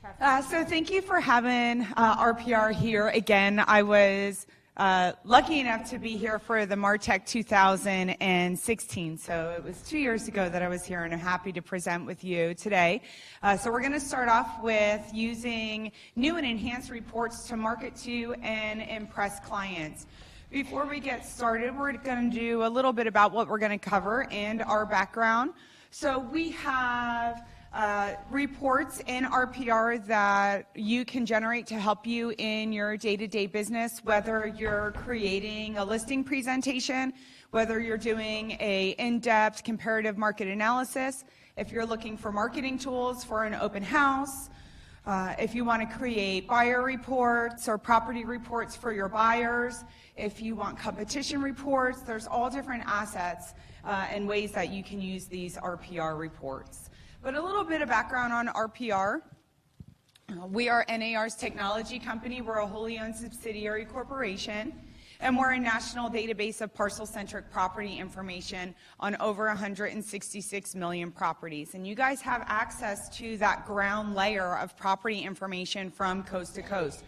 So thank you for having RPR here again. I was lucky enough to be here for the Martech 2016. So it was 2 years ago that I was here, and I'm happy to present with you today. So we're going to start off with using new and enhanced reports to market to and impress clients. Before we get started, we're going to do a little bit about what we're going to cover and our background. So we have reports in RPR that you can generate to help you in your day-to-day business, whether you're creating a listing presentation, whether you're doing a in-depth comparative market analysis, if you're looking for marketing tools for an open house, if you want to create buyer reports or property reports for your buyers, if you want competition reports, there's all different assets and ways that you can use these RPR reports. But a little bit of background on RPR. We are NAR's technology company. We're a wholly owned subsidiary corporation, and we're a national database of parcel-centric property information on over 166 million properties. And you guys have access to that ground layer of property information from coast to coast.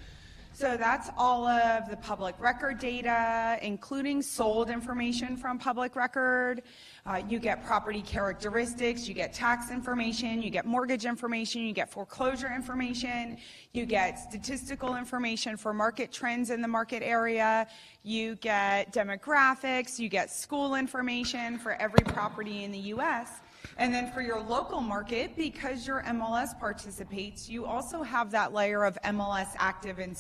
So that's all of the public record data, including sold information from public record. You get property characteristics, you get tax information, you get mortgage information, you get foreclosure information, you get statistical information for market trends in the market area, you get demographics, you get school information for every property in the U.S. And then for your local market, because your MLS participates, you also have that layer of MLS active and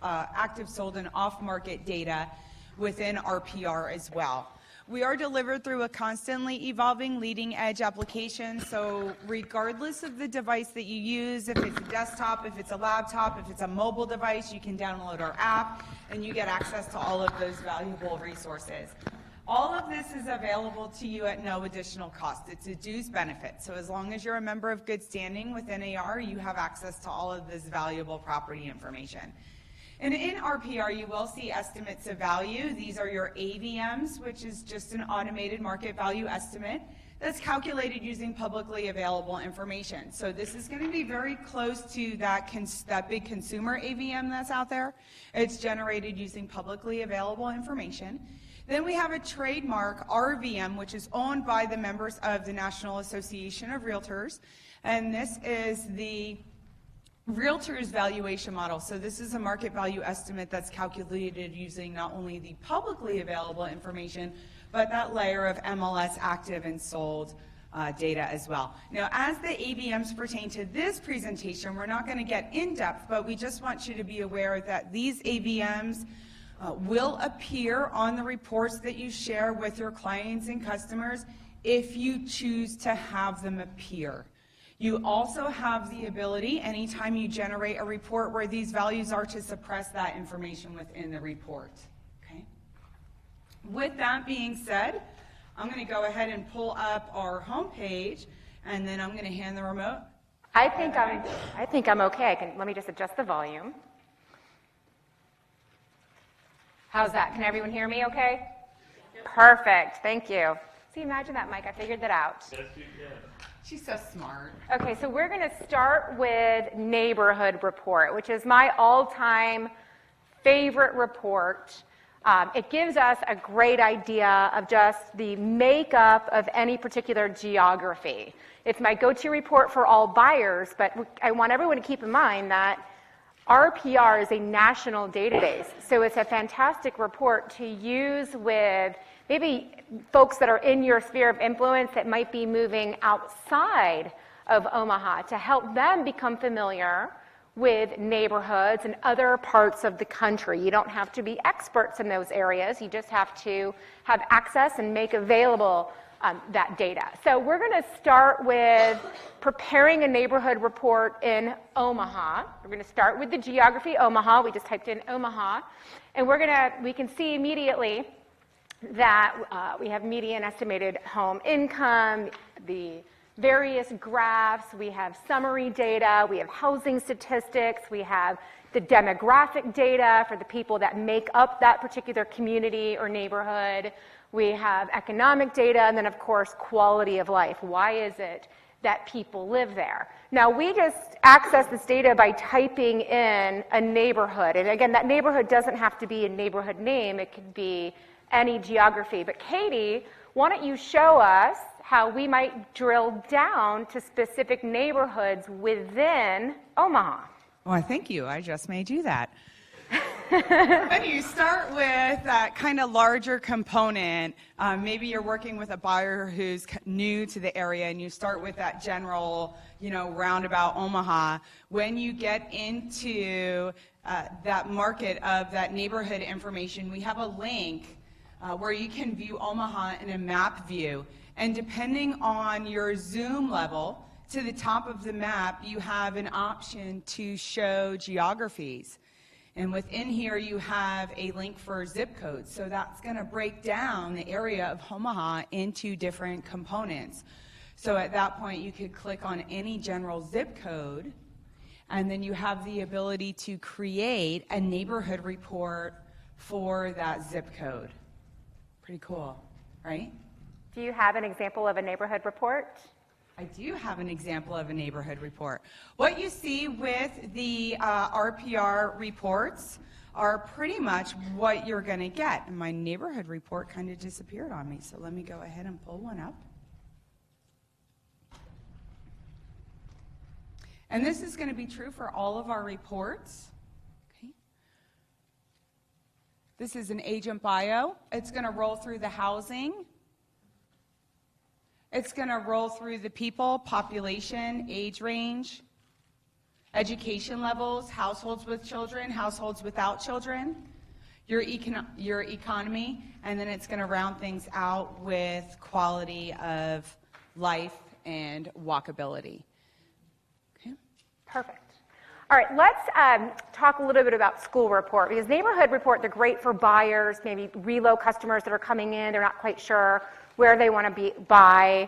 active sold and off-market data within RPR as well. We are delivered through a constantly evolving leading edge application, so regardless of the device that you use, if it's a desktop, if it's a laptop, if it's a mobile device, you can download our app and you get access to all of those valuable resources. All of this is available to you at no additional cost. It's a dues benefit. So as long as you're a member of good standing with NAR, you have access to all of this valuable property information. And in RPR, you will see estimates of value. These are your AVMs, which is just an automated market value estimate that's calculated using publicly available information. So this is going to be very close to that big consumer AVM that's out there. It's generated using publicly available information. Then we have a trademark RVM, which is owned by the members of the National Association of Realtors, and this is the Realtors valuation model. So this is a market value estimate that's calculated using not only the publicly available information, but that layer of MLS active and sold data as well. Now, as the AVMs pertain to this presentation, we're not going to get in depth, but we just want you to be aware that these AVMs will appear on the reports that you share with your clients and customers if you choose to have them appear. You also have the ability, anytime you generate a report where these values are, to suppress that information within the report. Okay? With that being said, I'm going to go ahead and pull up our homepage, and then I'm going to hand the remote. I think I'm okay. Let me just adjust the volume. How's that? Can everyone hear me okay? Perfect. Thank you. See, imagine that, Mike. I figured that out. Yes, you can. She's so smart. Okay, so we're going to start with Neighborhood Report, which is my all-time favorite report. It gives us a great idea of just the makeup of any particular geography. It's my go-to report for all buyers, but I want everyone to keep in mind that RPR is a national database, so it's a fantastic report to use with maybe folks that are in your sphere of influence that might be moving outside of Omaha to help them become familiar with neighborhoods and other parts of the country. You don't have to be experts in those areas. You just have to have access and make available that data. So we're going to start with preparing a neighborhood report in Omaha. We're going to start with the geography Omaha. We just typed in Omaha, and we can see immediately that we have median estimated home income, the various graphs, we have summary data, we have housing statistics, we have the demographic data for the people that make up that particular community or neighborhood. We have economic data, and then of course quality of life. Why is it that people live there. Now, we just access this data by typing in a neighborhood. And again, that neighborhood doesn't have to be a neighborhood name. It could be any geography. But Katie, why don't you show us how we might drill down to specific neighborhoods within Omaha? Well, thank you. I just made you that. When you start with that kind of larger component, maybe you're working with a buyer who's new to the area, and you start with that general, roundabout Omaha. When you get into that market of that neighborhood information, we have a link where you can view Omaha in a map view. And depending on your zoom level, to the top of the map, you have an option to show geographies. And within here, you have a link for zip codes. So that's going to break down the area of Omaha into different components. So at that point, you could click on any general zip code, and then you have the ability to create a neighborhood report for that zip code. Pretty cool, right? Do you have an example of a neighborhood report? I do have an example of a neighborhood report. What you see with the RPR reports are pretty much what you're going to get. And my neighborhood report kind of disappeared on me, so let me go ahead and pull one up. And this is going to be true for all of our reports. Okay. This is an agent bio. It's going to roll through the housing. It's going to roll through the people, population, age range, education levels, households with children, households without children, your economy, and then it's going to round things out with quality of life and walkability. Okay. Perfect. All right, let's talk a little bit about school report, because neighborhood report, they're great for buyers, maybe reload customers that are coming in, they're not quite sure where they want to buy,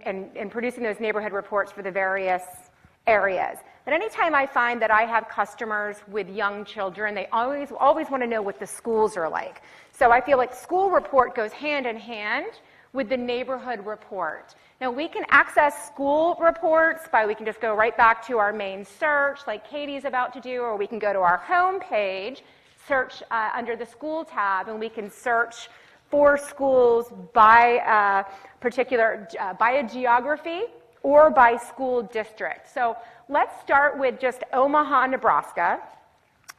and producing those neighborhood reports for the various areas. But anytime I find that I have customers with young children, they always want to know what the schools are like. So I feel like school report goes hand in hand with the neighborhood report. Now, we can access school reports we can just go right back to our main search like Katie's about to do, or we can go to our home page, search under the school tab, and we can search for schools by by a geography or by school district. So let's start with just Omaha, Nebraska,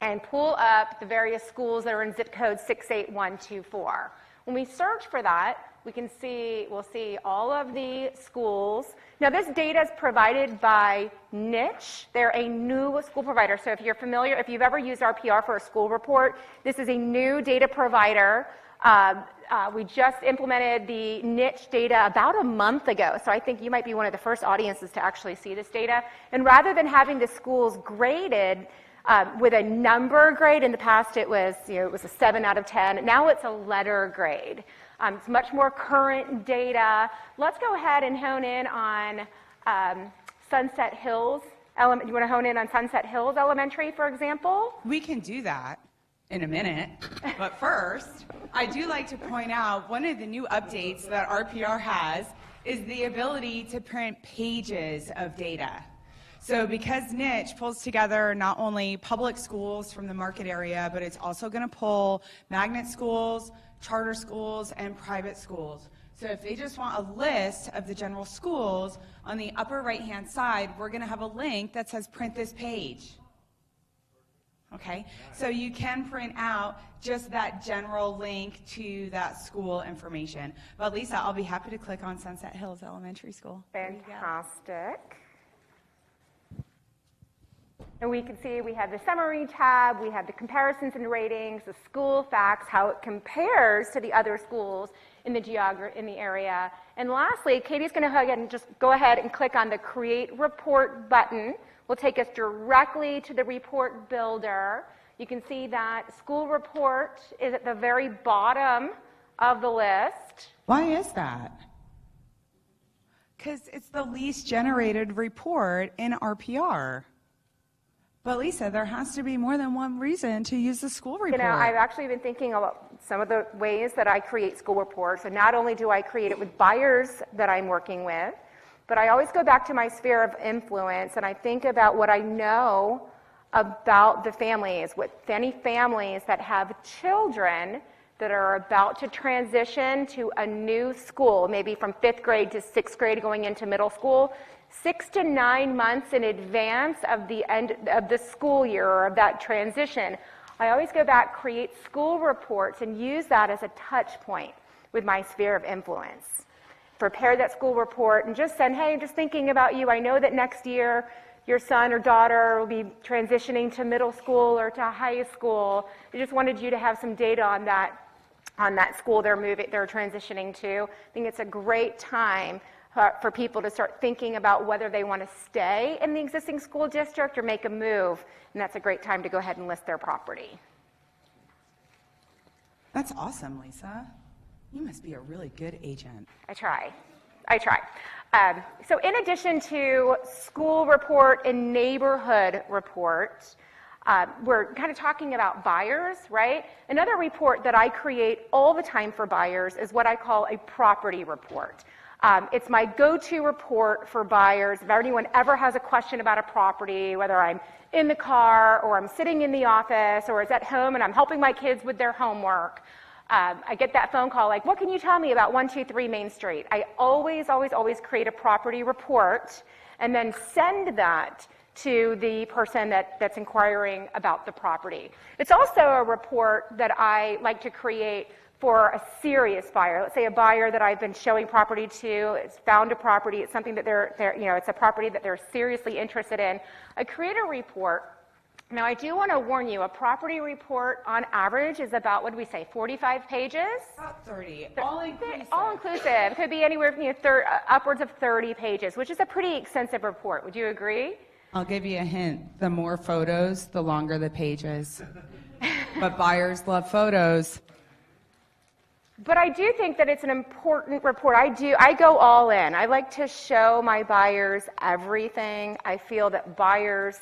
and pull up the various schools that are in zip code 68124. When we search for that, we'll see all of the schools. Now, this data is provided by Niche. They're a new school provider. So if you've ever used RPR for a school report, this is a new data provider. We just implemented the Niche data about a month ago, so I think you might be one of the first audiences to actually see this data. And rather than having the schools graded with a number grade, in the past it was a 7 out of 10. Now it's a letter grade. It's much more current data. Let's go ahead and hone in on Sunset Hills. You want to hone in on Sunset Hills Elementary, for example? We can do that in a minute, but first, I do like to point out one of the new updates that RPR has is the ability to print pages of data. So because Niche pulls together not only public schools from the market area, but it's also going to pull magnet schools, charter schools, and private schools. So if they just want a list of the general schools, on the upper right-hand side, we're going to have a link that says print this page. Okay, so you can print out just that general link to that school information. But Lisa, I'll be happy to click on Sunset Hills Elementary School. Fantastic. And we can see we have the summary tab, we have the comparisons and ratings, the school facts, how it compares to the other schools in the area. And lastly, Katie's going to go ahead and click on the Create Report button. Will take us directly to the report builder. You can see that school report is at the very bottom of the list. Why is that? Because it's the least generated report in RPR. But Lisa, there has to be more than one reason to use the school report. I've actually been thinking about some of the ways that I create school reports. And not only do I create it with buyers that I'm working with, but I always go back to my sphere of influence and I think about what I know about the families, with any families that have children that are about to transition to a new school, maybe from 5th grade to 6th grade going into middle school, 6 to 9 months in advance of the end of the school year or of that transition. I always go back, create school reports, and use that as a touch point with my sphere of influence. Prepare that school report and just send, hey, I'm just thinking about you. I know that next year your son or daughter will be transitioning to middle school or to high school. I just wanted you to have some data on that school they're transitioning to. I think it's a great time for people to start thinking about whether they want to stay in the existing school district or make a move, and that's a great time to go ahead and list their property. That's awesome, Lisa. You must be a really good agent. I try. So in addition to school report and neighborhood report, we're kind of talking about buyers, right? Another report that I create all the time for buyers is what I call a property report. It's my go-to report for buyers. If anyone ever has a question about a property, whether I'm in the car or I'm sitting in the office or it's at home and I'm helping my kids with their homework, I get that phone call like, what can you tell me about 123 Main Street? I always create a property report and then send that to the person that's inquiring about the property. It's also a report that I like to create for a serious buyer. Let's say a buyer that I've been showing property to, it's found a property, it's something that it's a property that they're seriously interested in. I create a report. Now, I do want to warn you, a property report on average is about, what do we say, 45 pages? About 30, all inclusive. All inclusive. It could be anywhere from upwards of 30 pages, which is a pretty extensive report. Would you agree? I'll give you a hint. The more photos, the longer the pages. But buyers love photos. But I do think that it's an important report. I go all in. I like to show my buyers everything. I feel that buyers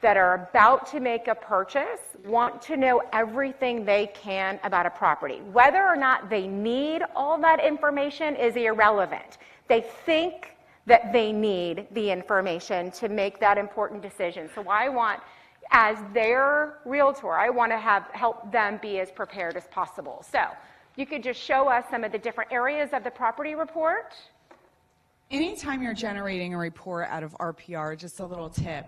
that are about to make a purchase want to know everything they can about a property. Whether or not they need all that information is irrelevant. They think that they need the information to make that important decision. So I want, as their realtor, I want to help them be as prepared as possible. So you could just show us some of the different areas of the property report. Anytime you're generating a report out of RPR, just a little tip,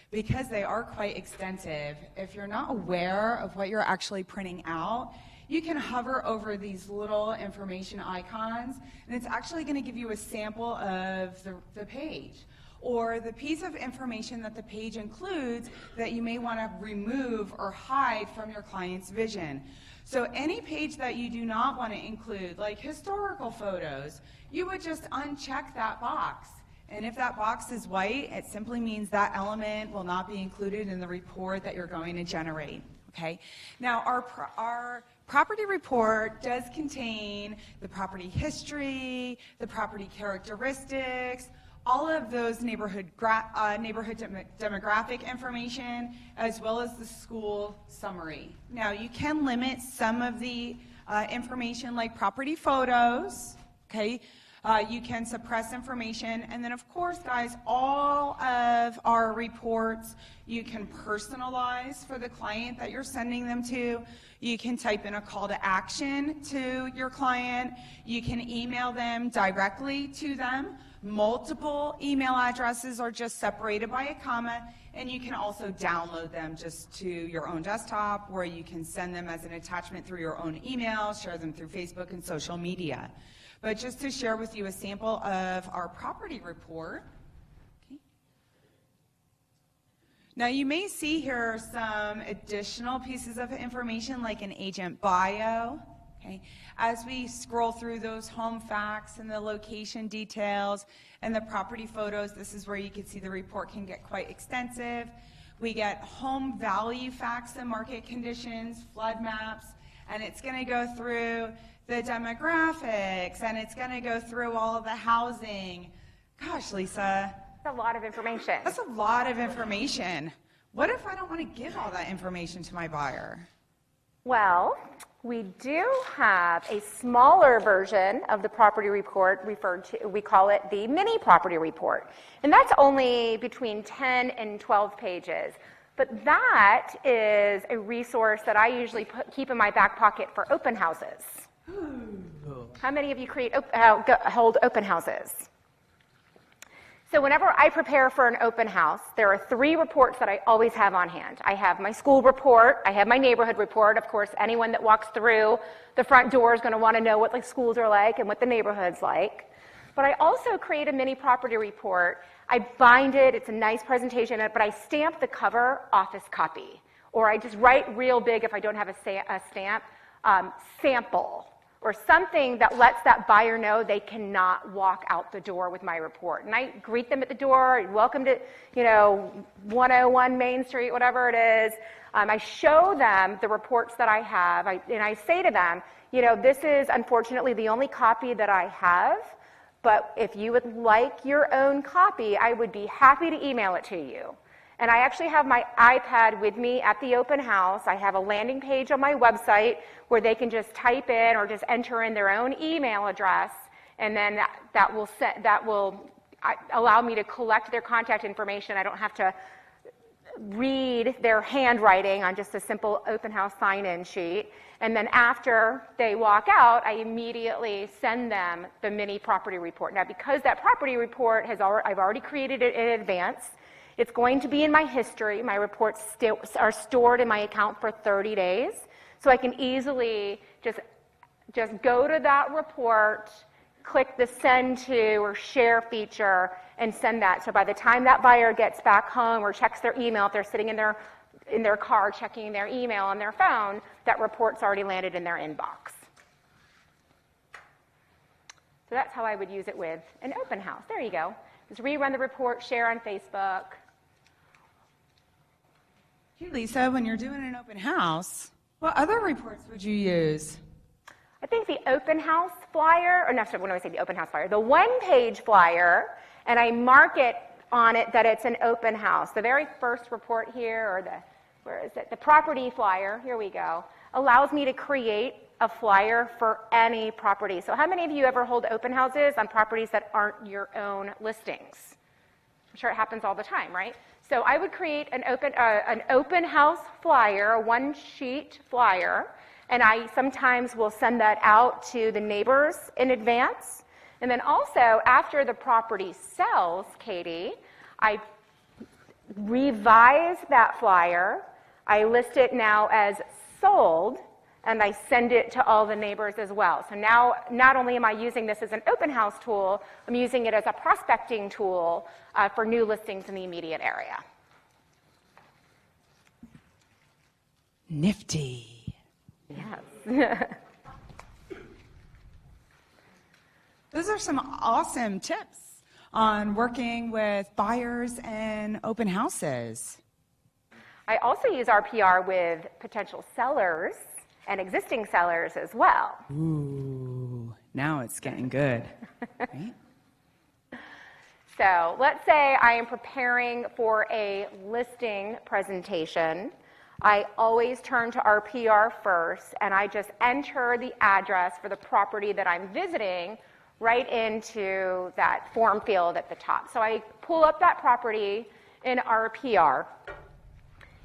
because they are quite extensive, if you're not aware of what you're actually printing out, you can hover over these little information icons, and it's actually going to give you a sample of the page, or the piece of information that the page includes that you may want to remove or hide from your client's vision. So any page that you do not want to include, like historical photos, you would just uncheck that box. And if that box is white, it simply means that element will not be included in the report that you're going to generate, okay? Now, our property report does contain the property history, the property characteristics, all of those neighborhood demographic information, as well as the school summary. Now, you can limit some of the information like property photos, okay? You can suppress information, and then of course, guys, all of our reports you can personalize for the client that you're sending them to. You can type in a call to action to your client. You can email them directly to them. Multiple email addresses are just separated by a comma, and you can also download them just to your own desktop, or you can send them as an attachment through your own email, share them through Facebook and social media. But just to share with you a sample of our property report. Okay. Now you may see here some additional pieces of information like an agent bio. Okay. As we scroll through those home facts and the location details and the property photos, this is where you can see the report can get quite extensive. We get home value facts and market conditions, flood maps, and it's going to go through the demographics, and it's going to go through all of the housing. Gosh, Lisa. That's a lot of information. That's a lot of information. What if I don't want to give all that information to my buyer? Well, We do have a smaller version of the property report we call it the mini property report. And that's only between 10 and 12 pages. But that is a resource that I usually keep in my back pocket for open houses. Ooh. How many of you hold open houses? So whenever I prepare for an open house, there are 3 reports that I always have on hand. I have my school report, I have my neighborhood report. Of course, anyone that walks through the front door is going to want to know what the schools are like and what the neighborhood's like. But I also create a mini property report. I bind it, it's a nice presentation, but I stamp the cover office copy. Or I just write real big, if I don't have a stamp, sample. Or something that lets that buyer know they cannot walk out the door with my report. And I greet them at the door, welcome to, 101 Main Street, whatever it is. I show them the reports that I have, and I say to them, this is unfortunately the only copy that I have, but if you would like your own copy, I would be happy to email it to you. And I actually have my iPad with me at the open house. I have a landing page on my website where they can just type in or just enter in their own email address, and then that will allow me to collect their contact information. I don't have to read their handwriting on just a simple open house sign-in sheet. And then after they walk out, I immediately send them the mini property report. Now, because that property report I've already created it in advance, it's going to be in my history. My reports are stored in my account for 30 days. So I can easily just go to that report, click the send to or share feature, and send that. So by the time that buyer gets back home or checks their email, if they're sitting in their car checking their email on their phone, that report's already landed in their inbox. So that's how I would use it with an open house. There you go. Just rerun the report, share on Facebook. Hey, Lisa, when you're doing an open house, what other reports would you use? I think the open house flyer, or no, sorry, when I say the open house flyer, the one-page flyer, and I mark it on it that it's an open house. The very first report here, or the property flyer, here we go, allows me to create a flyer for any property. So how many of you ever hold open houses on properties that aren't your own listings? I'm sure it happens all the time, right? So I would create an open house flyer, a one-sheet flyer, and I sometimes will send that out to the neighbors in advance. And then also, after the property sells, Katie, I revise that flyer. I list it now as sold, and I send it to all the neighbors as well. So now, not only am I using this as an open house tool, I'm using it as a prospecting tool for new listings in the immediate area. Nifty. Yes. Those are some awesome tips on working with buyers and open houses. I also use RPR with potential sellers and existing sellers as well. Ooh, now it's getting good, right? So let's say I am preparing for a listing presentation. I always turn to RPR first, and I just enter the address for the property that I'm visiting right into that form field at the top. So I pull up that property in RPR.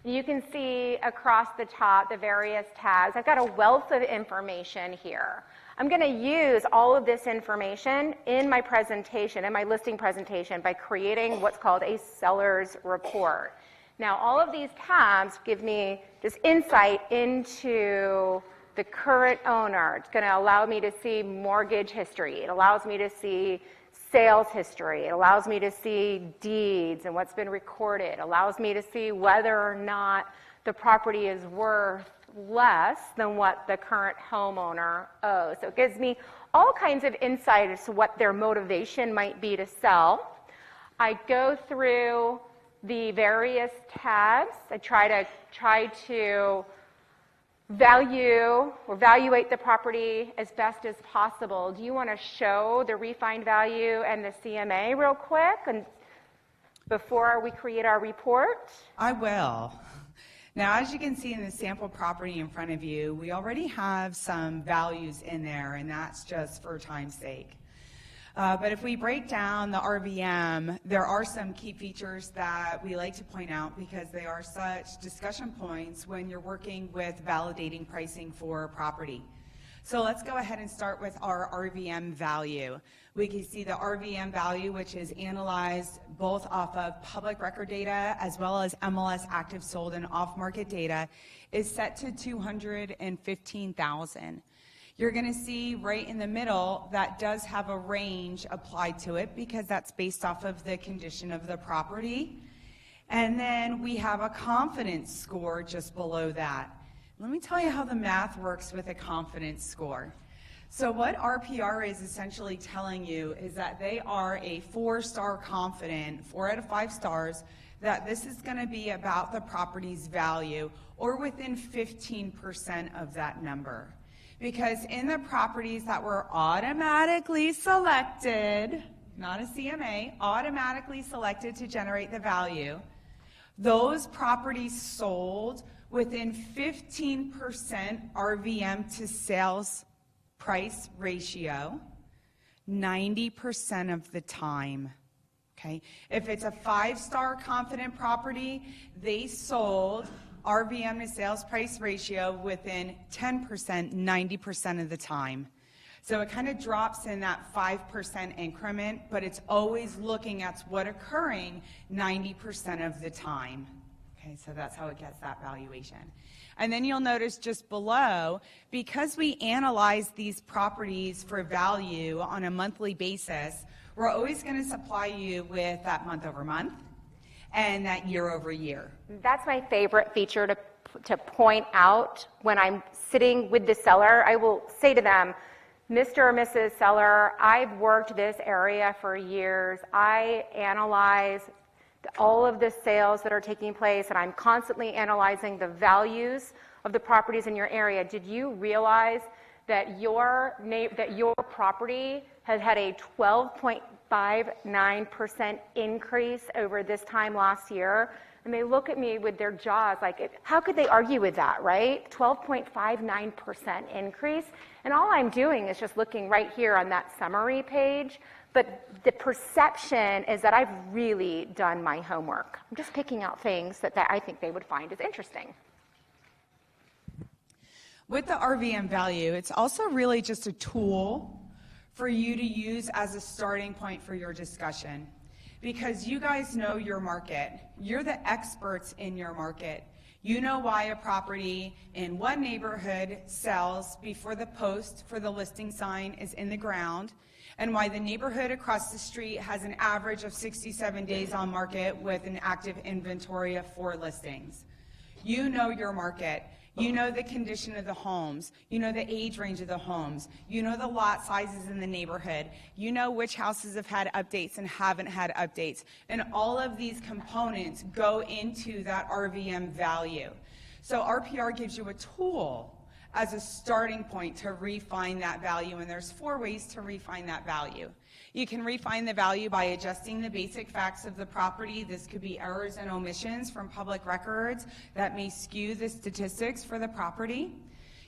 You can see across the top the various tabs. I've got a wealth of information here. I'm going to use all of this information in my presentation, in my listing presentation, by creating what's called a seller's report. Now, all of these tabs give me just insight into the current owner. It's going to allow me to see mortgage history. It allows me to see sales history. It allows me to see deeds and what's been recorded. It allows me to see whether or not the property is worth less than what the current homeowner owes. So it gives me all kinds of insight as to what their motivation might be to sell. I go through the various tabs. I try to evaluate the property as best as possible. Do you want to show the refined value and the CMA real quick and before we create our report? I will. Now, as you can see in the sample property in front of you, we already have some values in there, and that's just for time's sake. But if we break down the RVM, there are some key features that we like to point out because they are such discussion points when you're working with validating pricing for a property. So let's go ahead and start with our RVM value. We can see the RVM value, which is analyzed both off of public record data as well as MLS active sold and off-market data, is set to 215,000. You're going to see right in the middle that does have a range applied to it because that's based off of the condition of the property. And then we have a confidence score just below that. Let me tell you how the math works with a confidence score. So what RPR is essentially telling you is that they are a 4-star confident, 4 out of 5 stars, that this is going to be about the property's value or within 15% of that number. Because in the properties that were automatically selected, not a CMA, automatically selected to generate the value, those properties sold within 15% RVM to sales price ratio 90% of the time. Okay? If it's a 5-star confident property, they sold RVM to sales price ratio within 10% 90% of the time. So it kind of drops in that 5% increment, but it's always looking at what's occurring 90% of the time. Okay, so that's how it gets that valuation. And then you'll notice just below, because we analyze these properties for value on a monthly basis, we're always going to supply you with that month over month and that year over year. That's my favorite feature to point out when I'm sitting with the seller. I will say to them, Mr. or Mrs. Seller, I've worked this area for years. I analyze all of the sales that are taking place, and I'm constantly analyzing the values of the properties in your area. Did you realize that your property has had a 12.59% increase over this time last year? And they look at me with their jaws like, how could they argue with that, right? 12.59% increase. And all I'm doing is just looking right here on that summary page. But the perception is that I've really done my homework. I'm just picking out things that I think they would find as interesting. With the RVM value, it's also really just a tool for you to use as a starting point for your discussion. Because you guys know your market. You're the experts in your market. You know why a property in one neighborhood sells before the post for the listing sign is in the ground, and why the neighborhood across the street has an average of 67 days on market with an active inventory of 4 listings. You know your market. You know the condition of the homes. You know the age range of the homes. You know the lot sizes in the neighborhood. You know which houses have had updates and haven't had updates. And all of these components go into that RVM value. So RPR gives you a tool as a starting point to refine that value, and there's 4 ways to refine that value. You can refine the value by adjusting the basic facts of the property. This could be errors and omissions from public records that may skew the statistics for the property.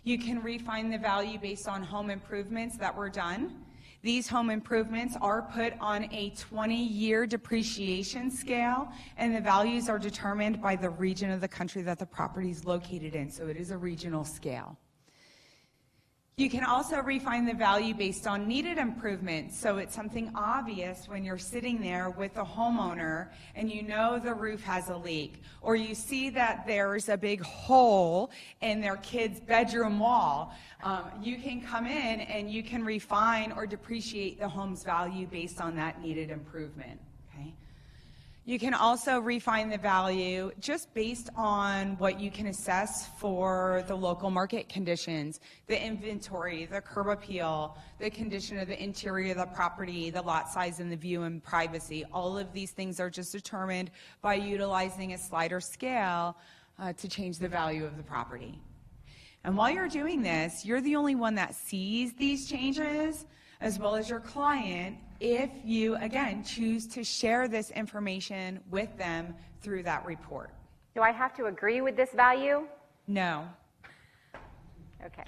You can refine the value based on home improvements that were done. These home improvements are put on a 20-year depreciation scale, and the values are determined by the region of the country that the property is located in, so it is a regional scale. You can also refine the value based on needed improvements. So it's something obvious when you're sitting there with a homeowner and you know the roof has a leak, or you see that there's a big hole in their kid's bedroom wall. You can come in and you can refine or depreciate the home's value based on that needed improvement. You can also refine the value just based on what you can assess for the local market conditions, the inventory, the curb appeal, the condition of the interior of the property, the lot size and the view and privacy. All of these things are just determined by utilizing a slider scale to change the value of the property. And while you're doing this, you're the only one that sees these changes, as well as your client, if you, again, choose to share this information with them through that report. Do I have to agree with this value? No. Okay.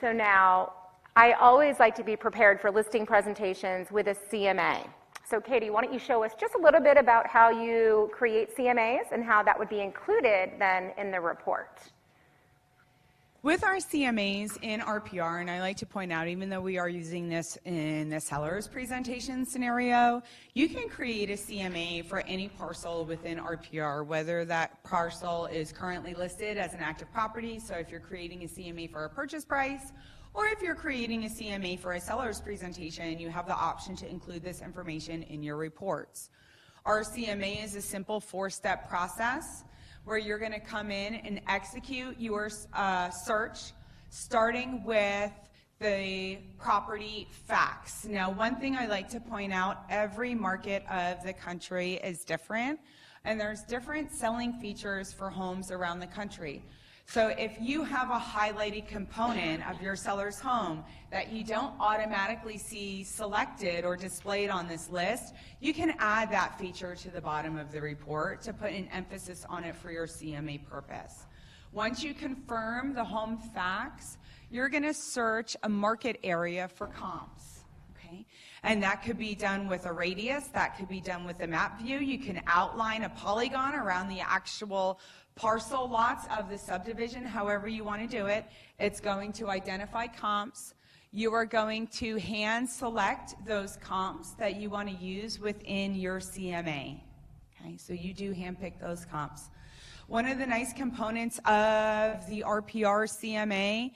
So now, I always like to be prepared for listing presentations with a CMA. So Katie, why don't you show us just a little bit about how you create CMAs and how that would be included then in the report. With our CMAs in RPR, and I like to point out, even though we are using this in the seller's presentation scenario, you can create a CMA for any parcel within RPR, whether that parcel is currently listed as an active property. So if you're creating a CMA for a purchase price, or if you're creating a CMA for a seller's presentation, you have the option to include this information in your reports. Our CMA is a simple 4-step process where you're going to come in and execute your search, starting with the property facts. Now, one thing I like to point out, every market of the country is different, and there's different selling features for homes around the country. So if you have a highlighted component of your seller's home that you don't automatically see selected or displayed on this list, you can add that feature to the bottom of the report to put an emphasis on it for your CMA purpose. Once you confirm the home facts, you're going to search a market area for comps. Okay? And that could be done with a radius, that could be done with a map view. You can outline a polygon around the actual parcel lots of the subdivision, however you want to do it. It's going to identify comps. You are going to hand select those comps that you want to use within your CMA. Okay, so you do hand pick those comps. One of the nice components of the RPR CMA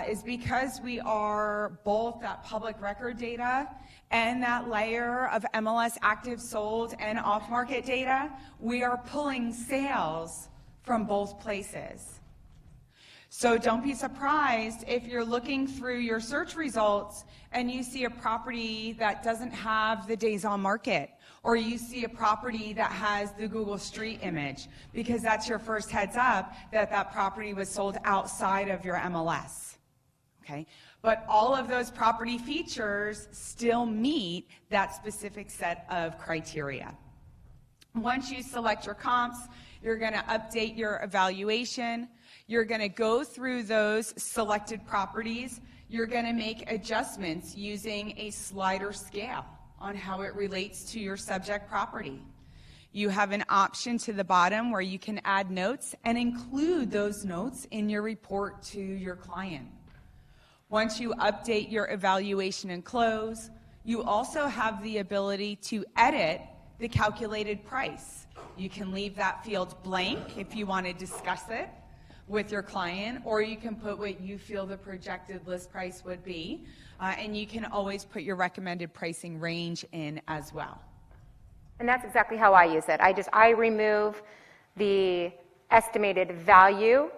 is because we are both that public record data and that layer of MLS active sold and off-market data, we are pulling sales from both places. So don't be surprised if you're looking through your search results and you see a property that doesn't have the days on market, or you see a property that has the Google Street image, because that's your first heads up that that property was sold outside of your MLS. Okay? But all of those property features still meet that specific set of criteria. Once you select your comps, you're going to update your evaluation. You're going to go through those selected properties. You're going to make adjustments using a slider scale on how it relates to your subject property. You have an option to the bottom where you can add notes and include those notes in your report to your client. Once you update your evaluation and close, you also have the ability to edit the calculated price. You can leave that field blank if you want to discuss it with your client, or you can put what you feel the projected list price would be, and you can always put your recommended pricing range in as well. And that's exactly how I use it. I remove the estimated value,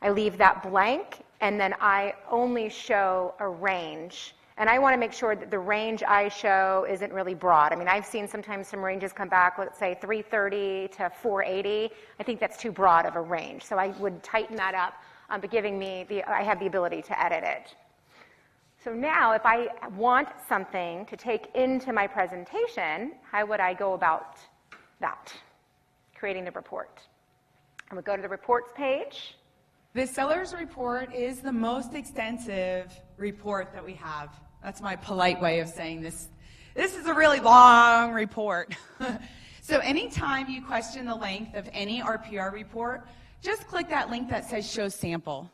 I leave that blank, and then I only show a range. And I want to make sure that the range I show isn't really broad. I mean, I've seen sometimes some ranges come back, let's say 330 to 480. I think that's too broad of a range. So I would tighten that up, but I have the ability to edit it. So now, if I want something to take into my presentation, how would I go about that? Creating the report. I would go to the reports page. The seller's report is the most extensive report that we have. That's my polite way of saying this. This is a really long report. So anytime you question the length of any RPR report, just click that link that says Show Sample.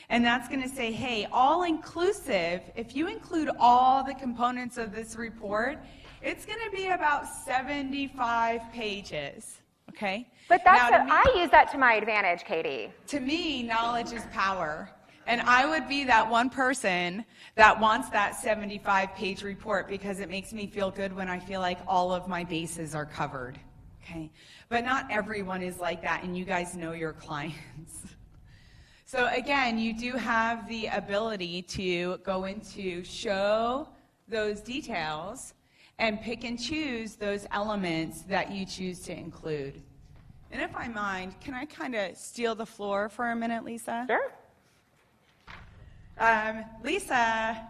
And that's going to say, hey, all inclusive, if you include all the components of this report, it's going to be about 75 pages. Okay? But I use that to my advantage, Katie. To me, knowledge is power. And I would be that one person that wants that 75-page report because it makes me feel good when I feel like all of my bases are covered. Okay? But not everyone is like that, and you guys know your clients. So again, you do have the ability to go into show those details and pick and choose those elements that you choose to include. And if I mind, can I kind of steal the floor for a minute, Lisa? Sure. Lisa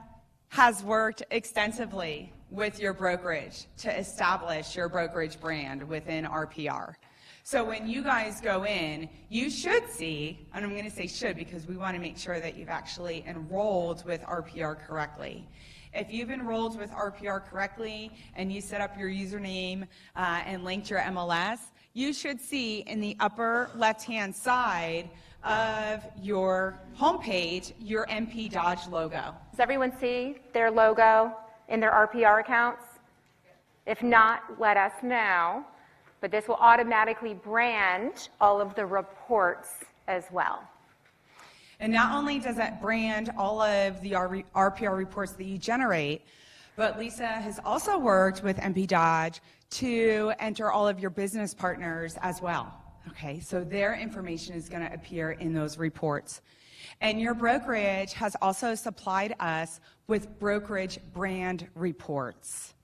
has worked extensively with your brokerage to establish your brokerage brand within RPR. So when you guys go in, you should see, and I'm going to say should because we want to make sure that you've actually enrolled with RPR correctly. If you've enrolled with RPR correctly and you set up your username and linked your MLS, you should see in the upper left-hand side of your homepage your NP Dodge logo. Does everyone see their logo in their RPR accounts? If not, let us know. But this will automatically brand all of the reports as well. And not only does it brand all of the RPR reports that you generate, but Lisa has also worked with NP Dodge to enter all of your business partners as well. Okay, so their information is going to appear in those reports. And your brokerage has also supplied us with brokerage brand reports.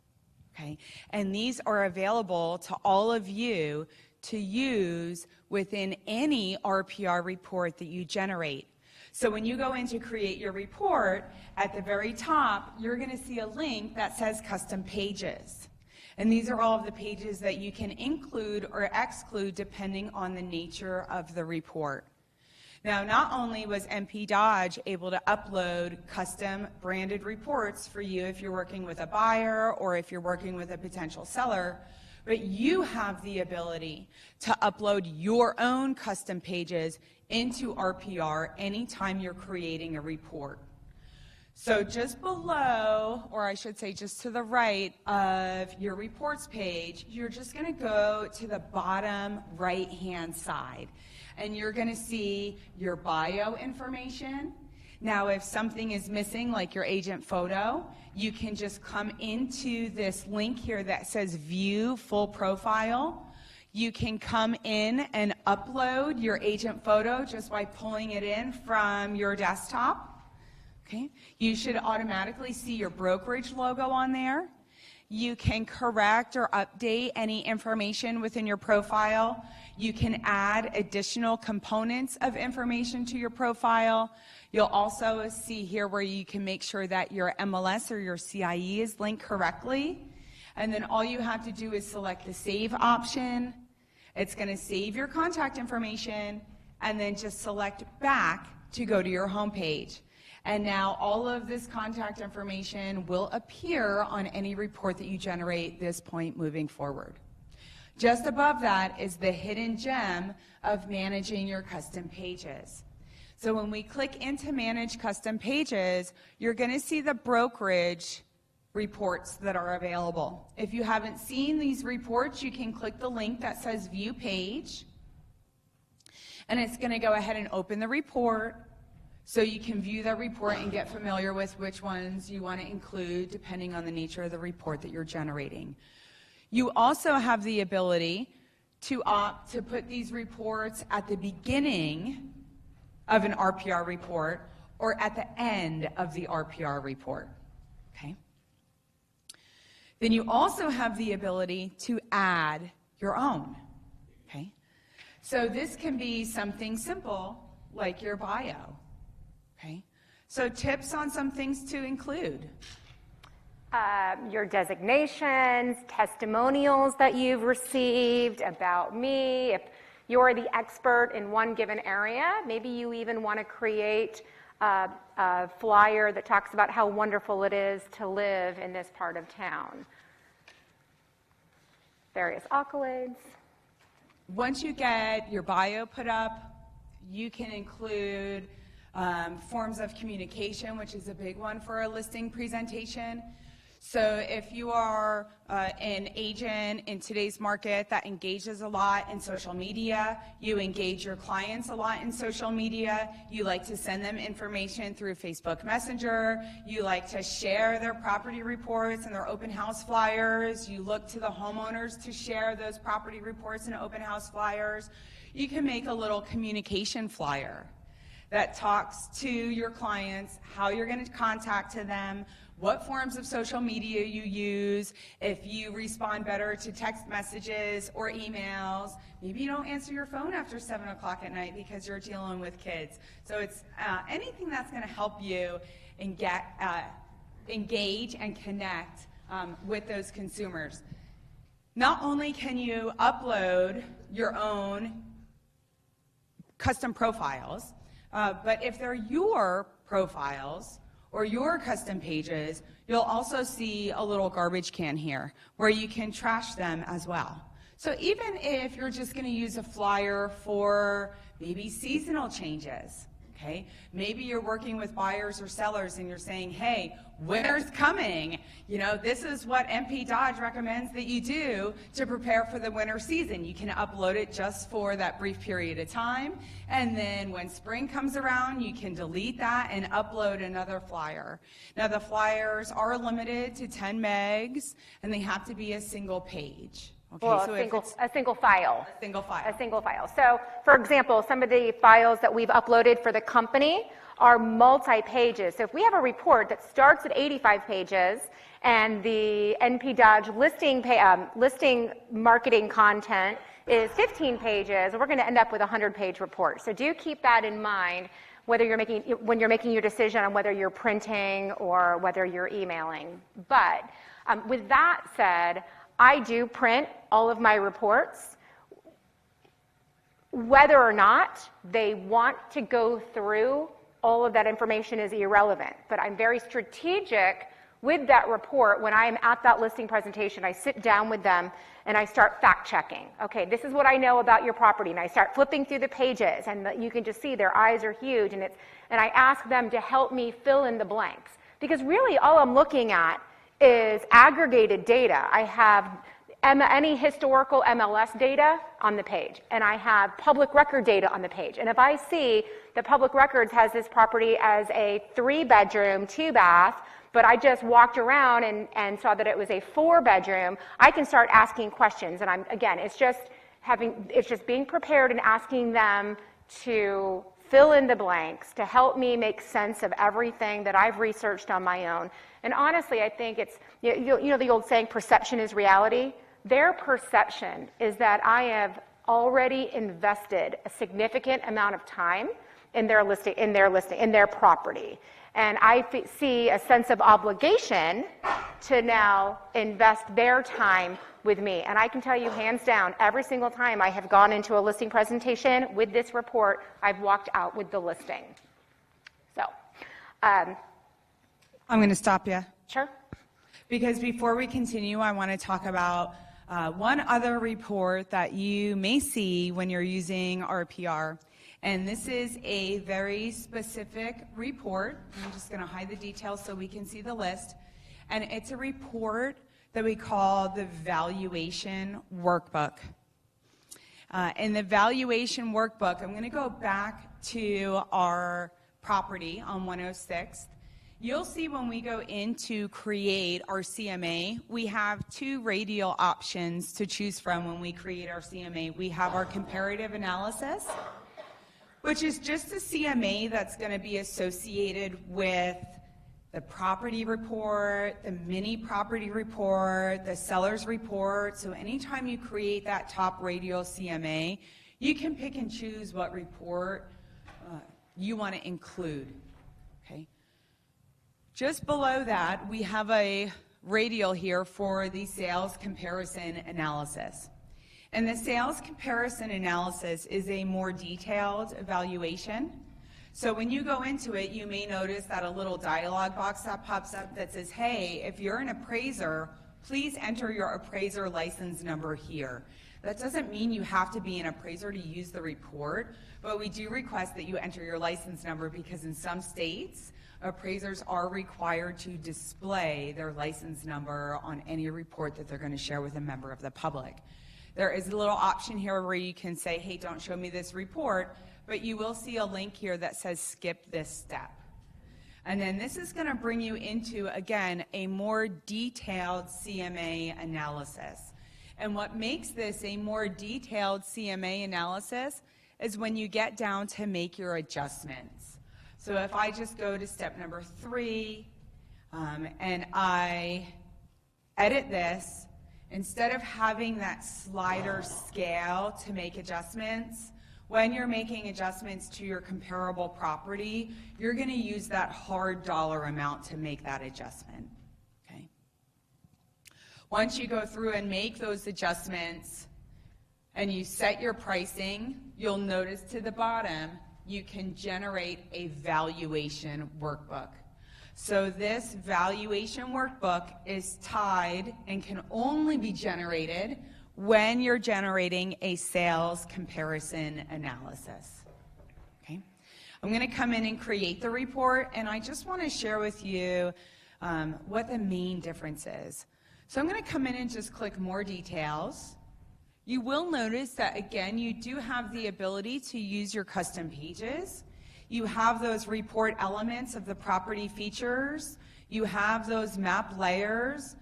Okay, and these are available to all of you to use within any RPR report that you generate. So when you go in to create your report, at the very top, you're going to see a link that says custom pages. And these are all of the pages that you can include or exclude depending on the nature of the report. Now, not only was NP Dodge able to upload custom branded reports for you if you're working with a buyer or if you're working with a potential seller, but you have the ability to upload your own custom pages into RPR anytime you're creating a report. So just below, or I should say just to the right of your reports page, you're just going to go to the bottom right-hand side. And you're going to see your bio information. Now, if something is missing, like your agent photo, you can just come into this link here that says View Full Profile. You can come in and upload your agent photo just by pulling it in from your desktop. Okay. You should automatically see your brokerage logo on there. You can correct or update any information within your profile. You can add additional components of information to your profile. You'll also see here where you can make sure that your MLS or your CIE is linked correctly. And then all you have to do is select the Save option. It's going to save your contact information and then just select Back to go to your home page. And now all of this contact information will appear on any report that you generate this point moving forward. Just above that is the hidden gem of managing your custom pages. So when we click into Manage Custom Pages, you're going to see the brokerage reports that are available. If you haven't seen these reports, you can click the link that says View Page, and it's going to go ahead and open the report so you can view the report and get familiar with which ones you want to include depending on the nature of the report that you're generating. You also have the ability to opt to put these reports at the beginning of an RPR report or at the end of the RPR report. Okay? Then you also have the ability to add your own. Okay? So this can be something simple like your bio. Okay? So tips on some things to include. Your designations, testimonials that you've received about me. If you're the expert in one given area, maybe you even want to create a flyer that talks about how wonderful it is to live in this part of town. Various accolades. Once you get your bio put up, you can include forms of communication, which is a big one for a listing presentation. So if you are an agent in today's market that engages a lot in social media, you engage your clients a lot in social media, you like to send them information through Facebook Messenger, you like to share their property reports and their open house flyers, you look to the homeowners to share those property reports and open house flyers, you can make a little communication flyer that talks to your clients, how you're going to contact to them, what forms of social media you use, if you respond better to text messages or emails. Maybe you don't answer your phone after 7 o'clock at night because you're dealing with kids. So it's anything that's going to help you engage and connect with those consumers. Not only can you upload your own custom profiles, but if they're your profiles or your custom pages, you'll also see a little garbage can here where you can trash them as well. So even if you're just going to use a flyer for maybe seasonal changes, okay? Maybe you're working with buyers or sellers and you're saying, hey, winter's coming. You know, this is what MP Dodge recommends that you do to prepare for the winter season. You can upload it just for that brief period of time. And then when spring comes around, you can delete that and upload another flyer. Now, the flyers are limited to 10 megs and they have to be a single page. Okay, well, so a single file. A single file. A single file. So, for example, some of the files that we've uploaded for the company are multi-pages. So if we have a report that starts at 85 pages and the NP Dodge listing marketing content is 15 pages, we're going to end up with a 100-page report. So do keep that in mind when you're making your decision on whether you're printing or whether you're emailing. But with that said, I do print all of my reports. Whether or not they want to go through all of that information is irrelevant, but I'm very strategic with that report. When I'm at that listing presentation, I sit down with them and I start fact checking. Okay, this is what I know about your property, and I start flipping through the pages, and you can just see their eyes are huge, and I ask them to help me fill in the blanks, because really all I'm looking at is aggregated data. I have any historical MLS data on the page, and I have public record data on the page. And if I see that Public Records has this property as a 3-bedroom, 2-bath, but I just walked around and saw that it was a 4-bedroom, I can start asking questions. And it's just being prepared and asking them to fill in the blanks, to help me make sense of everything that I've researched on my own. And honestly, I think it's, you know the old saying, perception is reality? Their perception is that I have already invested a significant amount of time in their property. And I see a sense of obligation to now invest their time with me. And I can tell you hands down, every single time I have gone into a listing presentation with this report, I've walked out with the listing. So, I'm going to stop you. Sure. Because before we continue, I want to talk about one other report that you may see when you're using RPR. And this is a very specific report. I'm just going to hide the details so we can see the list. And it's a report that we call the valuation workbook. In the valuation workbook, I'm going to go back to our property on 106th. You'll see when we go in to create our CMA, we have 2 radial options to choose from when we create our CMA. We have our comparative analysis, which is just a CMA that's going to be associated with the property report, the mini property report, the seller's report. So anytime you create that top radial CMA, you can pick and choose what report you want to include. Okay. Just below that, we have a radial here for the sales comparison analysis. And the sales comparison analysis is a more detailed evaluation. So when you go into it, you may notice that a little dialog box that pops up that says, hey, if you're an appraiser, please enter your appraiser license number here. That doesn't mean you have to be an appraiser to use the report, but we do request that you enter your license number because in some states, appraisers are required to display their license number on any report that they're going to share with a member of the public. There is a little option here where you can say, hey, don't show me this report, but you will see a link here that says skip this step. And then this is going to bring you into, again, a more detailed CMA analysis. And what makes this a more detailed CMA analysis is when you get down to make your adjustments. So if I just go to step number 3 and I edit this, instead of having that slider scale to make adjustments, when you're making adjustments to your comparable property, you're going to use that hard dollar amount to make that adjustment. Okay. Once you go through and make those adjustments and you set your pricing, you'll notice to the bottom, you can generate a valuation workbook. So this valuation workbook is tied and can only be generated when you're generating a sales comparison analysis. Okay? I'm going to come in and create the report, and I just want to share with you what the main difference is. So I'm going to come in and just click more details. You will notice that, again, you do have the ability to use your custom pages. You have those report elements of the property features. You have those map layers.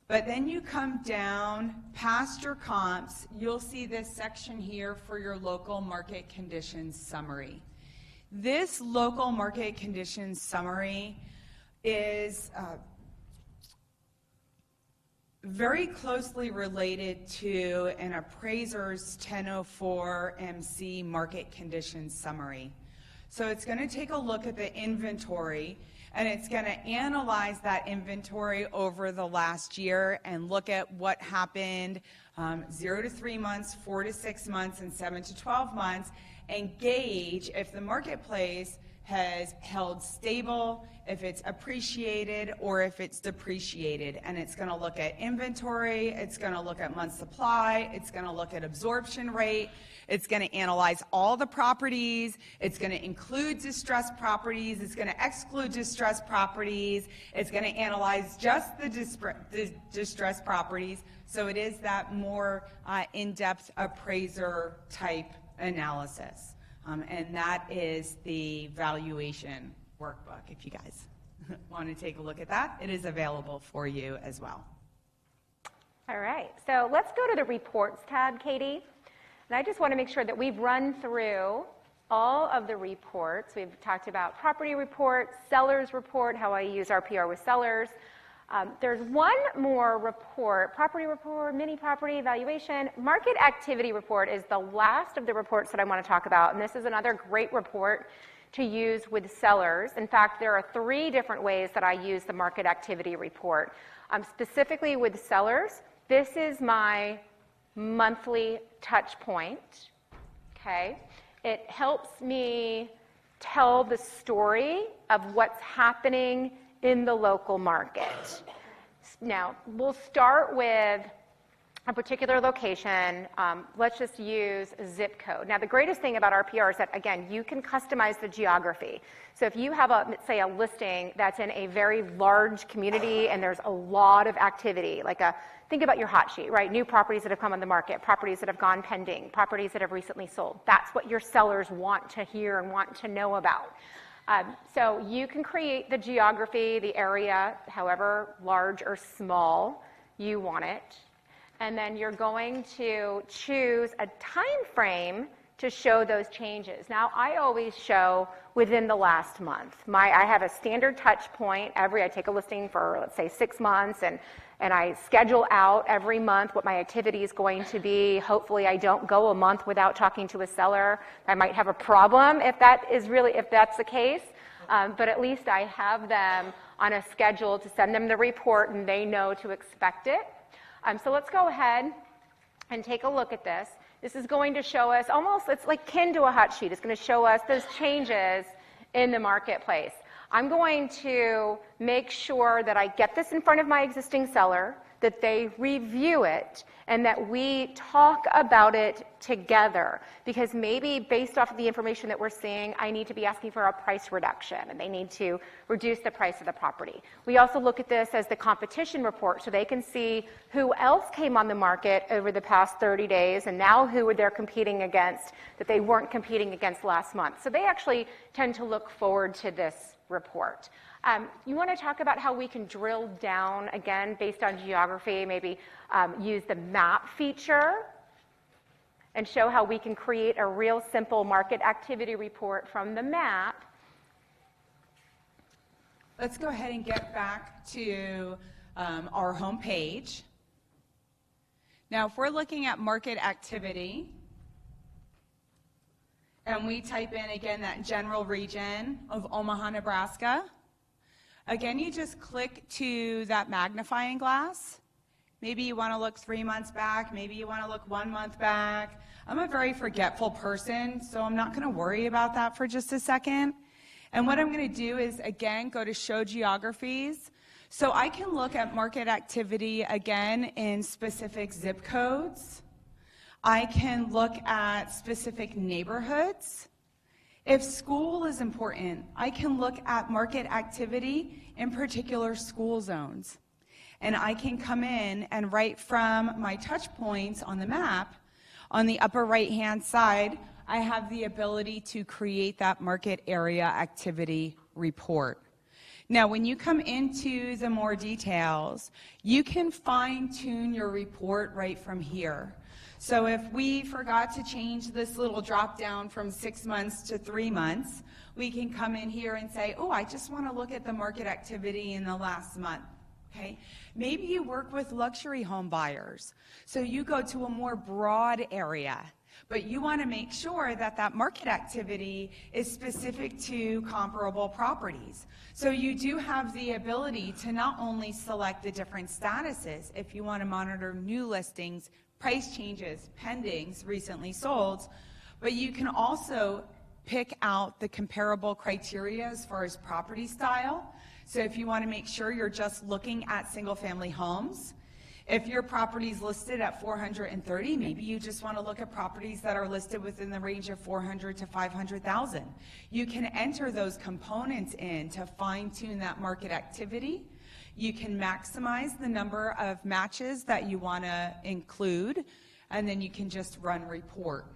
But then you come down past your comps, you'll see this section here for your local market conditions summary. This local market conditions summary is very closely related to an appraiser's 1004 MC market conditions summary. So it's going to take a look at the inventory, and it's going to analyze that inventory over the last year and look at what happened 0 to 3 months, 4 to 6 months, and 7 to 12 months, and gauge if the marketplace has held stable, if it's appreciated, or if it's depreciated. And it's going to look at inventory, it's going to look at month supply, it's going to look at absorption rate, it's going to analyze all the properties, it's going to include distressed properties, it's going to exclude distressed properties, it's going to analyze just the distressed properties. So it is that more in-depth appraiser type analysis. And that is the valuation workbook. If you guys want to take a look at that, it is available for you as well. All right, so let's go to the reports tab, Katie. And I just want to make sure that we've run through all of the reports. We've talked about property report, seller's report, how I use RPR with sellers. There's one more report, property report, mini property evaluation. Market activity report is the last of the reports that I want to talk about, and this is another great report to use with sellers. In fact, there are 3 different ways that I use the market activity report. Specifically with sellers, this is my monthly touch point, okay? It helps me tell the story of what's happening in the local market. Now, we'll start with a particular location. Let's just use a zip code. Now, the greatest thing about RPR is that, again, you can customize the geography. So if you have, let's say, a listing that's in a very large community and there's a lot of activity, like think about your hot sheet, right? New properties that have come on the market, properties that have gone pending, properties that have recently sold. That's what your sellers want to hear and want to know about. So you can create the geography, the area, however large or small you want it. And then you're going to choose a time frame to show those changes. Now, I always show within the last month. I have a standard touch point. I take a listing for, let's say, 6 months, and I schedule out every month what my activity is going to be. Hopefully, I don't go a month without talking to a seller. I might have a problem if that's the case, but at least I have them on a schedule to send them the report, and they know to expect it. So let's go ahead and take a look at this. This is going to show us it's like kin to a hot sheet. It's going to show us those changes in the marketplace. I'm going to make sure that I get this in front of my existing seller, that they review it, and that we talk about it together. Because maybe based off of the information that we're seeing, I need to be asking for a price reduction, and they need to reduce the price of the property. We also look at this as the competition report, so they can see who else came on the market over the past 30 days, and now who they're competing against that they weren't competing against last month. So they actually tend to look forward to this report. You want to talk about how we can drill down, again, based on geography, maybe use the map feature and show how we can create a real simple market activity report from the map. Let's go ahead and get back to our home page. Now, if we're looking at market activity, and we type in, again, that general region of Omaha, Nebraska, again, you just click to that magnifying glass, Maybe you want to look 3 months back. Maybe you want to look 1 month back. I'm a very forgetful person, so I'm not going to worry about that for just a second. And what I'm going to do is, again, go to Show Geographies. So I can look at market activity, again, in specific zip codes. I can look at specific neighborhoods. If school is important, I can look at market activity in particular school zones. And I can come in and right from my touch points on the map, on the upper right-hand side, I have the ability to create that market area activity report. Now, when you come into the more details, you can fine-tune your report right from here. So if we forgot to change this little drop down from 6 months to 3 months, we can come in here and say, oh, I just want to look at the market activity in the last month. Okay? Maybe you work with luxury home buyers, so you go to a more broad area, but you want to make sure that that market activity is specific to comparable properties. So you do have the ability to not only select the different statuses if you want to monitor new listings, price changes, pendings, recently sold, but you can also pick out the comparable criteria as far as property style. So if you want to make sure you're just looking at single-family homes, if your property is listed at 430, maybe you just want to look at properties that are listed within the range of 400 to 500,000. You can enter those components in to fine-tune that market activity. You can maximize the number of matches that you want to include, and then you can just run report.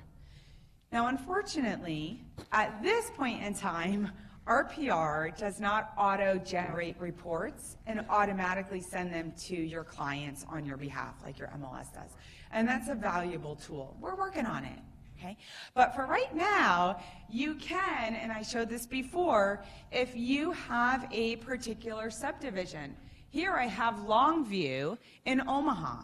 Now, unfortunately, at this point in time, RPR does not auto-generate reports and automatically send them to your clients on your behalf like your MLS does. And that's a valuable tool. We're working on it, okay? But for right now, you can, and I showed this before, if you have a particular subdivision. Here I have Longview in Omaha.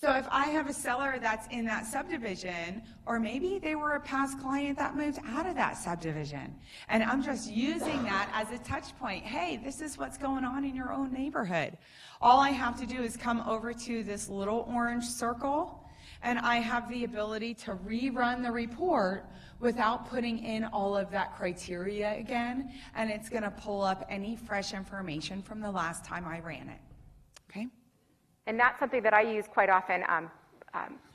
So if I have a seller that's in that subdivision, or maybe they were a past client that moved out of that subdivision, and I'm just using that as a touch point. Hey, this is what's going on in your own neighborhood. All I have to do is come over to this little orange circle, and I have the ability to rerun the report without putting in all of that criteria again, and it's going to pull up any fresh information from the last time I ran it. Okay? And that's something that I use quite often.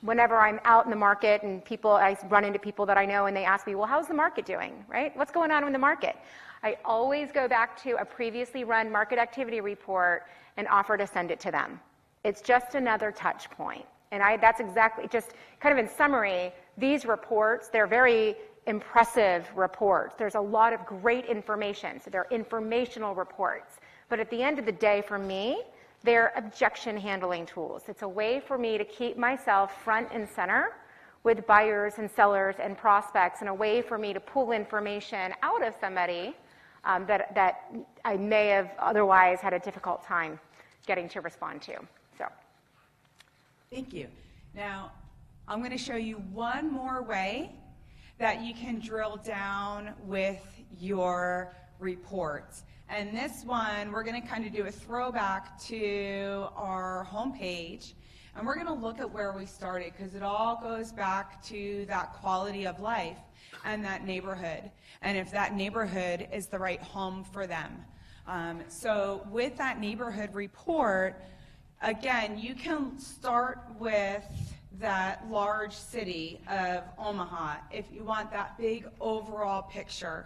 Whenever I'm out in the market and I run into people that I know and they ask me, well, how's the market doing, right? What's going on in the market? I always go back to a previously run market activity report and offer to send it to them. It's just another touch point. And that's exactly, just kind of in summary, these reports, they're very impressive reports. There's a lot of great information, so they're informational reports. But at the end of the day, for me, they're objection handling tools. It's a way for me to keep myself front and center with buyers and sellers and prospects, and a way for me to pull information out of somebody that I may have otherwise had a difficult time getting to respond to. So, thank you. Now, I'm going to show you one more way that you can drill down with your reports. And this one, we're going to kind of do a throwback to our homepage, and we're going to look at where we started, because it all goes back to that quality of life and that neighborhood, and if that neighborhood is the right home for them. So with that neighborhood report, again, you can start with that large city of Omaha if you want that big overall picture.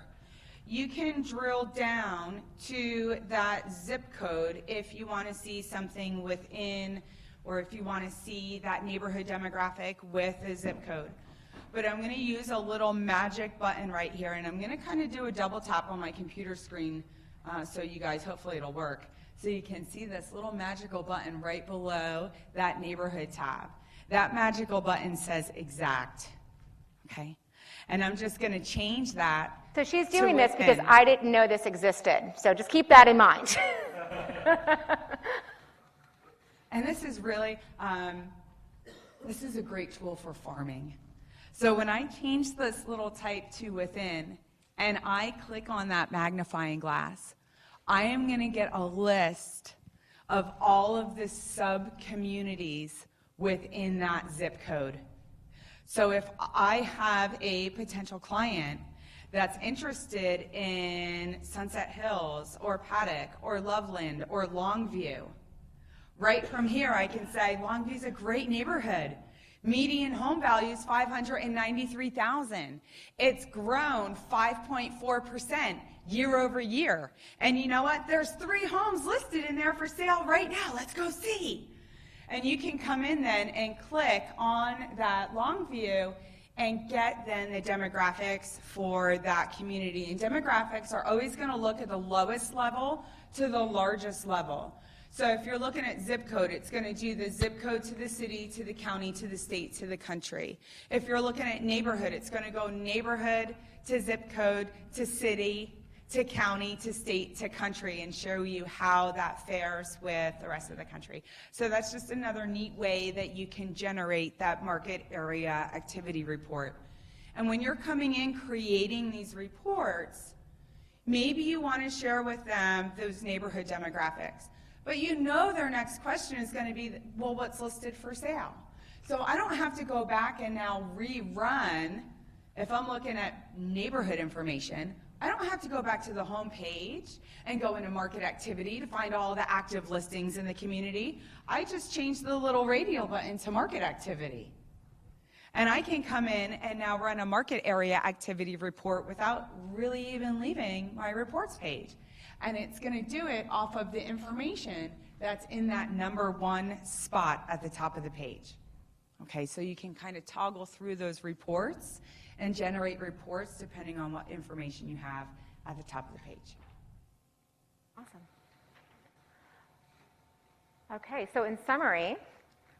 You can drill down to that zip code if you want to see something within, or if you want to see that neighborhood demographic with a zip code. But I'm going to use a little magic button right here, and I'm going to kind of do a double tap on my computer screen so you guys, hopefully it'll work. So you can see this little magical button right below that neighborhood tab. That magical button says exact, okay? And I'm just going to change that. So she's doing this because I didn't know this existed. So just keep that in mind. And this is really, this is a great tool for farming. So when I change this little type to within, and I click on that magnifying glass, I am going to get a list of all of the sub-communities within that zip code. So if I have a potential client that's interested in Sunset Hills or Paddock or Loveland or Longview, right from here I can say Longview's a great neighborhood. Median home value is $593,000. It's grown 5.4% year over year. And you know what? There's 3 homes listed in there for sale right now. Let's go see. And you can come in then and click on that Longview and get then the demographics for that community. And demographics are always going to look at the lowest level to the largest level. So if you're looking at zip code, it's going to do the zip code to the city, to the county, to the state, to the country. If you're looking at neighborhood, it's going to go neighborhood to zip code to city, to county, to state, to country, and show you how that fares with the rest of the country. So that's just another neat way that you can generate that market area activity report. And when you're coming in creating these reports, maybe you want to share with them those neighborhood demographics. But you know their next question is going to be, well, what's listed for sale? So I don't have to go back and now rerun. If I'm looking at neighborhood information, I don't have to go back to the home page and go into market activity to find all the active listings in the community. I just changed the little radio button to market activity. And I can come in and now run a market area activity report without really even leaving my reports page. And it's going to do it off of the information that's in that #1 spot at the top of the page. Okay, so you can kind of toggle through those reports and generate reports depending on what information you have at the top of the page. Awesome. Okay, so in summary,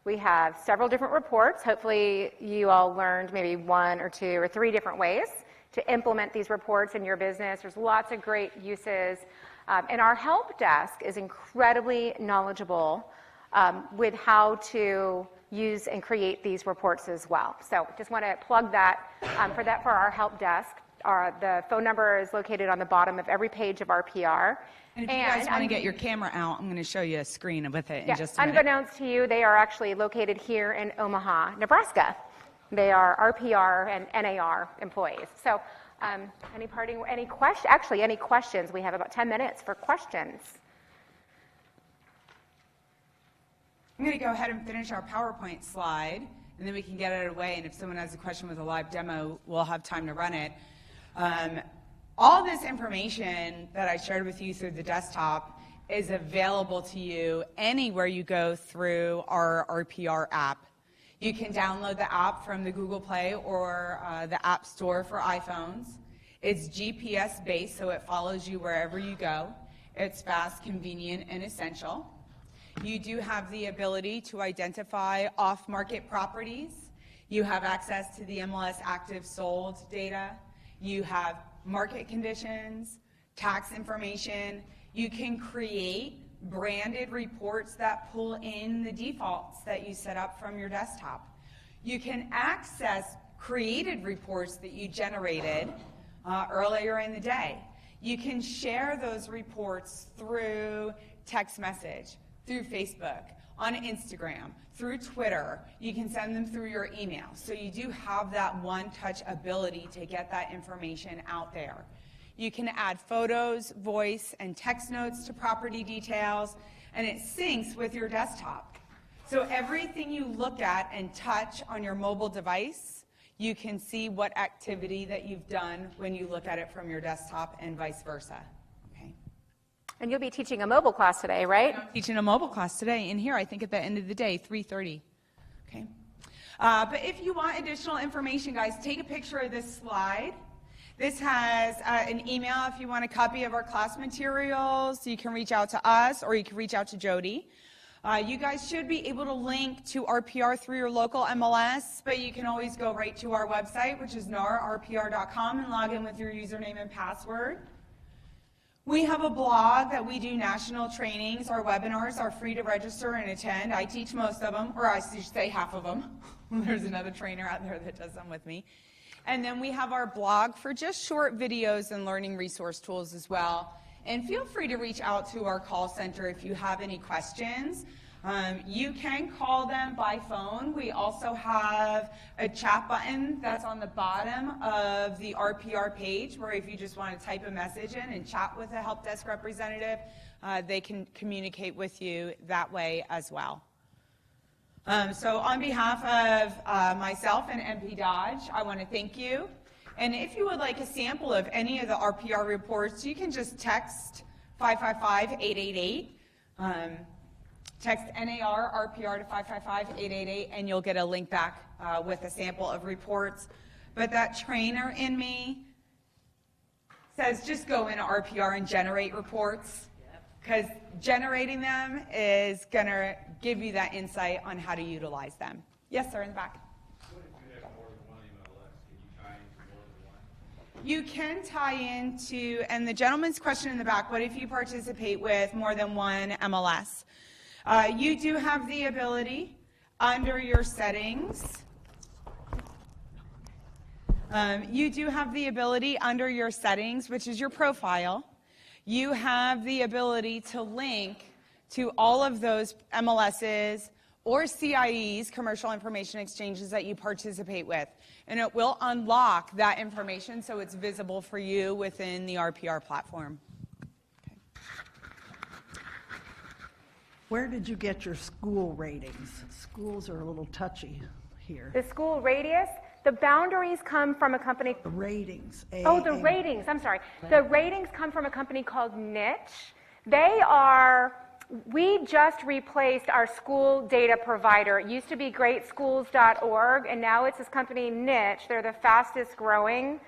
we have several different reports. Hopefully you all learned maybe 1 or 2 or 3 different ways to implement these reports in your business. There's lots of great uses. And our help desk is incredibly knowledgeable with how to use and create these reports as well. So just want to plug that for our help desk. The phone number is located on the bottom of every page of our PR. And if you guys want to get your camera out, I'm going to show you a screen with it in just a minute. Unbeknownst to you, they are actually located here in Omaha, Nebraska. They are RPR and NAR employees. So any questions? We have about 10 minutes for questions. I'm going to go ahead and finish our PowerPoint slide, and then we can get it away, and if someone has a question with a live demo, we'll have time to run it. All this information that I shared with you through the desktop is available to you anywhere you go through our RPR app. You can download the app from the Google Play or the App Store for iPhones. It's GPS based, so it follows you wherever you go. It's fast, convenient, and essential. You do have the ability to identify off-market properties. You have access to the MLS active sold data. You have market conditions, tax information. You can create branded reports that pull in the defaults that you set up from your desktop. You can access created reports that you generated earlier in the day. You can share those reports through text message, through Facebook, on Instagram, through Twitter. You can send them through your email. So you do have that one-touch ability to get that information out there. You can add photos, voice, and text notes to property details, and it syncs with your desktop. So everything you look at and touch on your mobile device, you can see what activity that you've done when you look at it from your desktop and vice versa. Okay. And you'll be teaching a mobile class today, right? I'm teaching a mobile class today in here, I think at the end of the day, 3:30. Okay. But if you want additional information, guys, take a picture of this slide. This has an email if you want a copy of our class materials. You can reach out to us or you can reach out to Jody. You guys should be able to link to RPR through your local MLS, but you can always go right to our website, which is narrpr.com, and log in with your username and password. We have a blog that we do national trainings. Our webinars are free to register and attend. I teach most of them, or I should say half of them. There's another trainer out there that does them with me. And then we have our blog for just short videos and learning resource tools as well. And feel free to reach out to our call center if you have any questions. You can call them by phone. We also have a chat button that's on the bottom of the RPR page, where if you just want to type a message in and chat with a help desk representative, they can communicate with you that way as well. So on behalf of myself and MP Dodge, I want to thank you. And if you would like a sample of any of the RPR reports, you can just text 555-888. Text NAR RPR to 555-888, and you'll get a link back with a sample of reports. But that trainer in me says just go into RPR and generate reports, because generating them is going to give you that insight on how to utilize them. Yes, sir, in the back. What if you have more than one MLS? Can you tie into more than one? You can tie into, and the gentleman's question in the back, what if you participate with more than one MLS? You do have the ability under your settings. Which is your profile. You have the ability to link to all of those MLSs or CIEs, commercial information exchanges, that you participate with. And it will unlock that information so it's visible for you within the RPR platform. Where did you get your school ratings? Schools are a little touchy here. The school radius, the boundaries come from a company. The ratings. The ratings, I'm sorry. The ratings come from a company called Niche. We just replaced our school data provider. It used to be greatschools.org, and now it's this company Niche. They're the fastest growing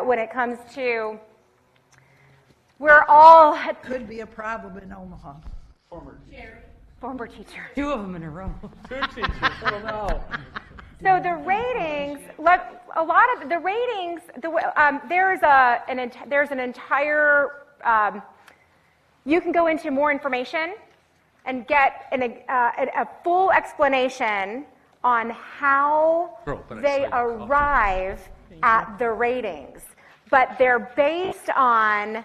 when it comes to, Could be a problem in Omaha. Former teacher. Two of them in a row. Good teachers. Oh, no. So the ratings, a lot of the ratings, there's an entire, you can go into more information and get a full explanation on how they arrive at the ratings. But they're based on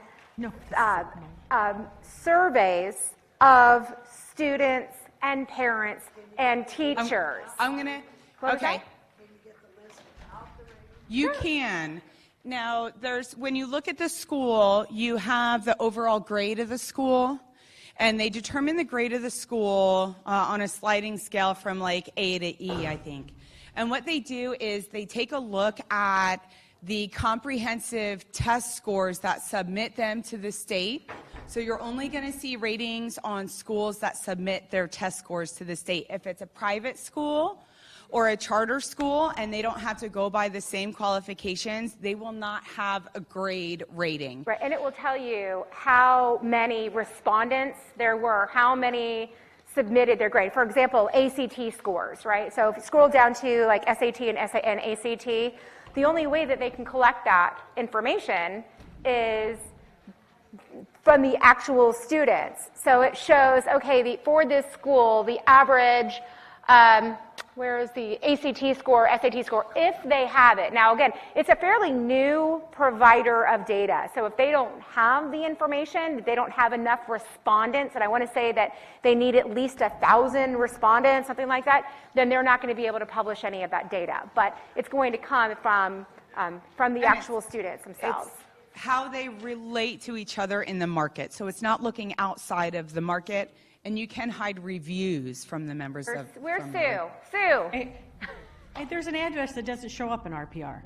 surveys of students and parents and teachers. Okay. You can. Now, when you look at the school, you have the overall grade of the school, and they determine the grade of the school on a sliding scale from like A to E, I think. And what they do is they take a look at the comprehensive test scores that submit them to the state. So you're only going to see ratings on schools that submit their test scores to the state. If it's a private school or a charter school and they don't have to go by the same qualifications, they will not have a grade rating. Right, and it will tell you how many respondents there were, how many submitted their grade. For example, ACT scores, right? So if you scroll down to like SAT and ACT, the only way that they can collect that information is from the actual students. So it shows, okay, for this school, the average, where is the ACT score, SAT score, if they have it. Now, again, it's a fairly new provider of data. So if they don't have the information, they don't have enough respondents, and I want to say that they need at least 1,000 respondents, something like that, then they're not going to be able to publish any of that data. But it's going to come from the actual students themselves. It's how they relate to each other in the market. So it's not looking outside of the market. And you can hide reviews from the members of... Where's Sue? Sue! Hey, there's an address that doesn't show up in RPR.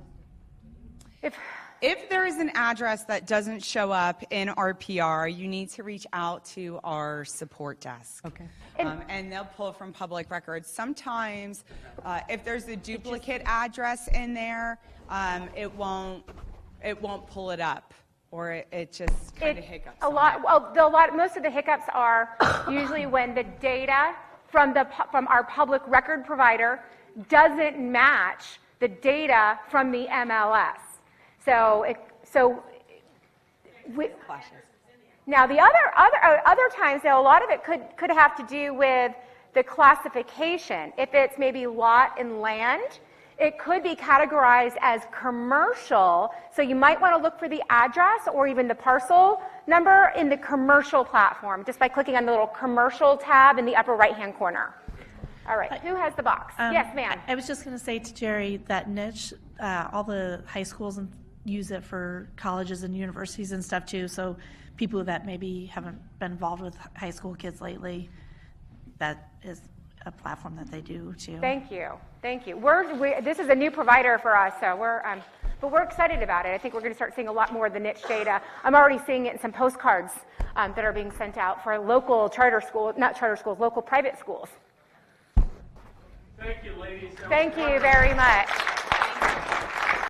If there is an address that doesn't show up in RPR, you need to reach out to our support desk. Okay. And they'll pull from public records. Sometimes, if there's a duplicate address in there, it won't pull it up. Or it just kind of hiccups. Most of the hiccups are usually when the data from our public record provider doesn't match the data from the MLS. Now the other times, though, a lot of it could have to do with the classification. If it's maybe lot and land, It could be categorized as commercial, so you might want to look for the address or even the parcel number in the commercial platform, just by clicking on the little commercial tab in the upper right-hand corner. All right, who has the box? Yes, ma'am. I was just going to say to Jerry that niche, all the high schools use it for colleges and universities and stuff too, so people that maybe haven't been involved with high school kids lately, that is a platform that they do too. Thank you. Thank you. This is a new provider for us, so but we're excited about it. I think we're going to start seeing a lot more of the niche data. I'm already seeing it in some postcards that are being sent out for local charter schools, not charter schools, local private schools. Thank you, ladies. Thank you very much.